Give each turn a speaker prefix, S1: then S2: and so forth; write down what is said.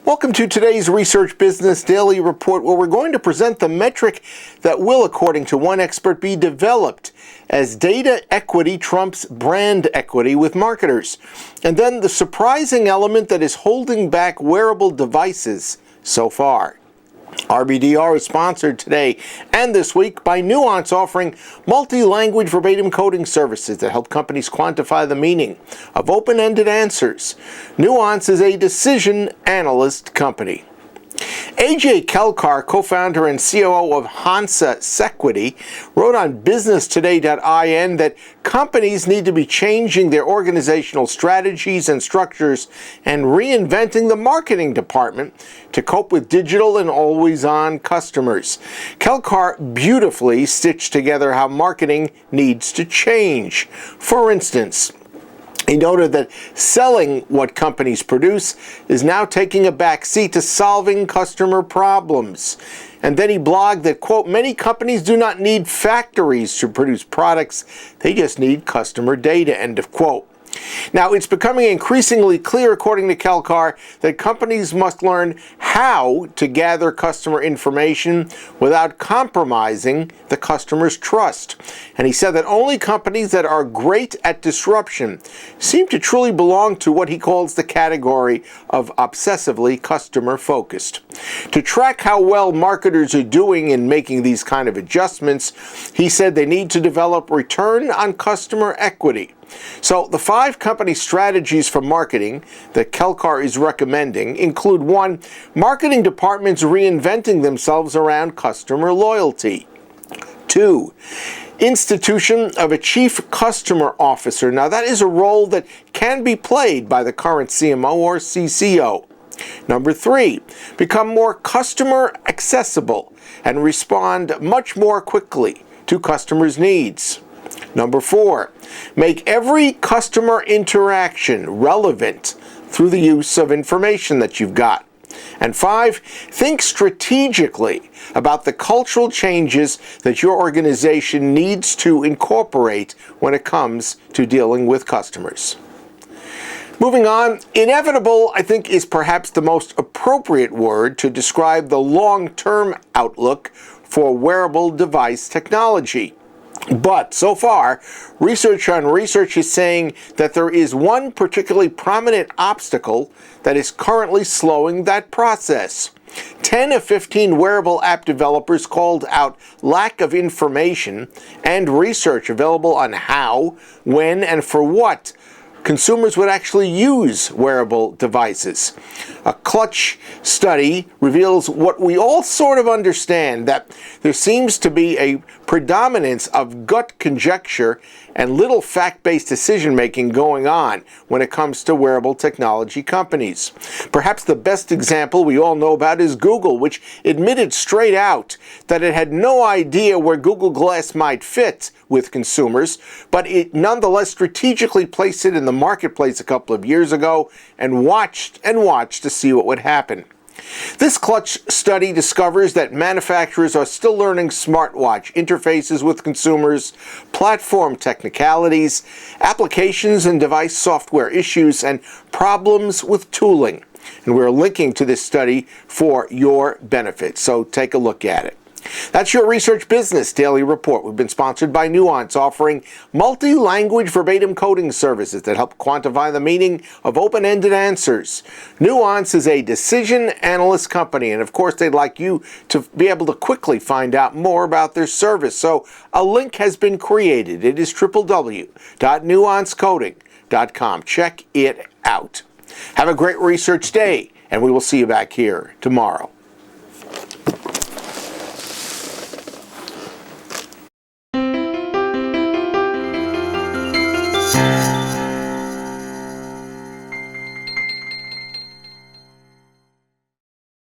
S1: Welcome to today's Research Business Daily Report, where we're going to present the metric that will, according to one expert, be developed as data equity trumps brand equity with marketers. And then the surprising element that is holding back wearable devices so far. RBDR is sponsored today and this week by Nuance, offering multi-language verbatim coding services that help companies quantify the meaning of open-ended answers. Nuance is a decision analyst company. AJ Kelkar, co-founder and COO of Hansa Sequity, wrote on businesstoday.in that companies need to be changing their organizational strategies and structures and reinventing the marketing department to cope with digital and always-on customers. Kelkar beautifully stitched together how marketing needs to change. For instance, he noted that selling what companies produce is now taking a backseat to solving customer problems. And then he blogged that, quote, many companies do not need factories to produce products, they just need customer data, end of quote. Now, it's becoming increasingly clear, according to Kelkar, that companies must learn how to gather customer information without compromising the customer's trust. And he said that only companies that are great at disruption seem to truly belong to what he calls the category of obsessively customer-focused. To track how well marketers are doing in making these kind of adjustments, he said they need to develop return on customer equity. So the 5 company strategies for marketing that Kelkar is recommending include: 1, marketing departments reinventing themselves around customer loyalty. 2, institution of a chief customer officer. Now that is a role that can be played by the current CMO or CCO. Number 3, become more customer accessible and respond much more quickly to customers' needs. Number 4, make every customer interaction relevant through the use of information that you've got. And 5, think strategically about the cultural changes that your organization needs to incorporate when it comes to dealing with customers. Moving on, inevitable, I think, is perhaps the most appropriate word to describe the long-term outlook for wearable device technology. But so far, research is saying that there is one particularly prominent obstacle that is currently slowing that process. 10 of 15 wearable app developers called out lack of information and research available on how, when, and for what consumers would actually use wearable devices. A Clutch study reveals what we all sort of understand, that there seems to be a predominance of gut conjecture and little fact-based decision-making going on when it comes to wearable technology companies. Perhaps the best example we all know about is Google, which admitted straight out that it had no idea where Google Glass might fit with consumers, but it nonetheless strategically placed it in the marketplace a couple of years ago and watched to see what would happen. This Clutch study discovers that manufacturers are still learning smartwatch interfaces with consumers, platform technicalities, applications and device software issues, and problems with tooling. And we're linking to this study for your benefit, so take a look at it. That's your Research Business Daily Report. We've been sponsored by Nuance, offering multi-language verbatim coding services that help quantify the meaning of open-ended answers. Nuance is a decision analyst company, and of course they'd like you to be able to quickly find out more about their service. So a link has been created. It is www.nuancecoding.com. Check it out. Have a great research day, and we will see you back here tomorrow.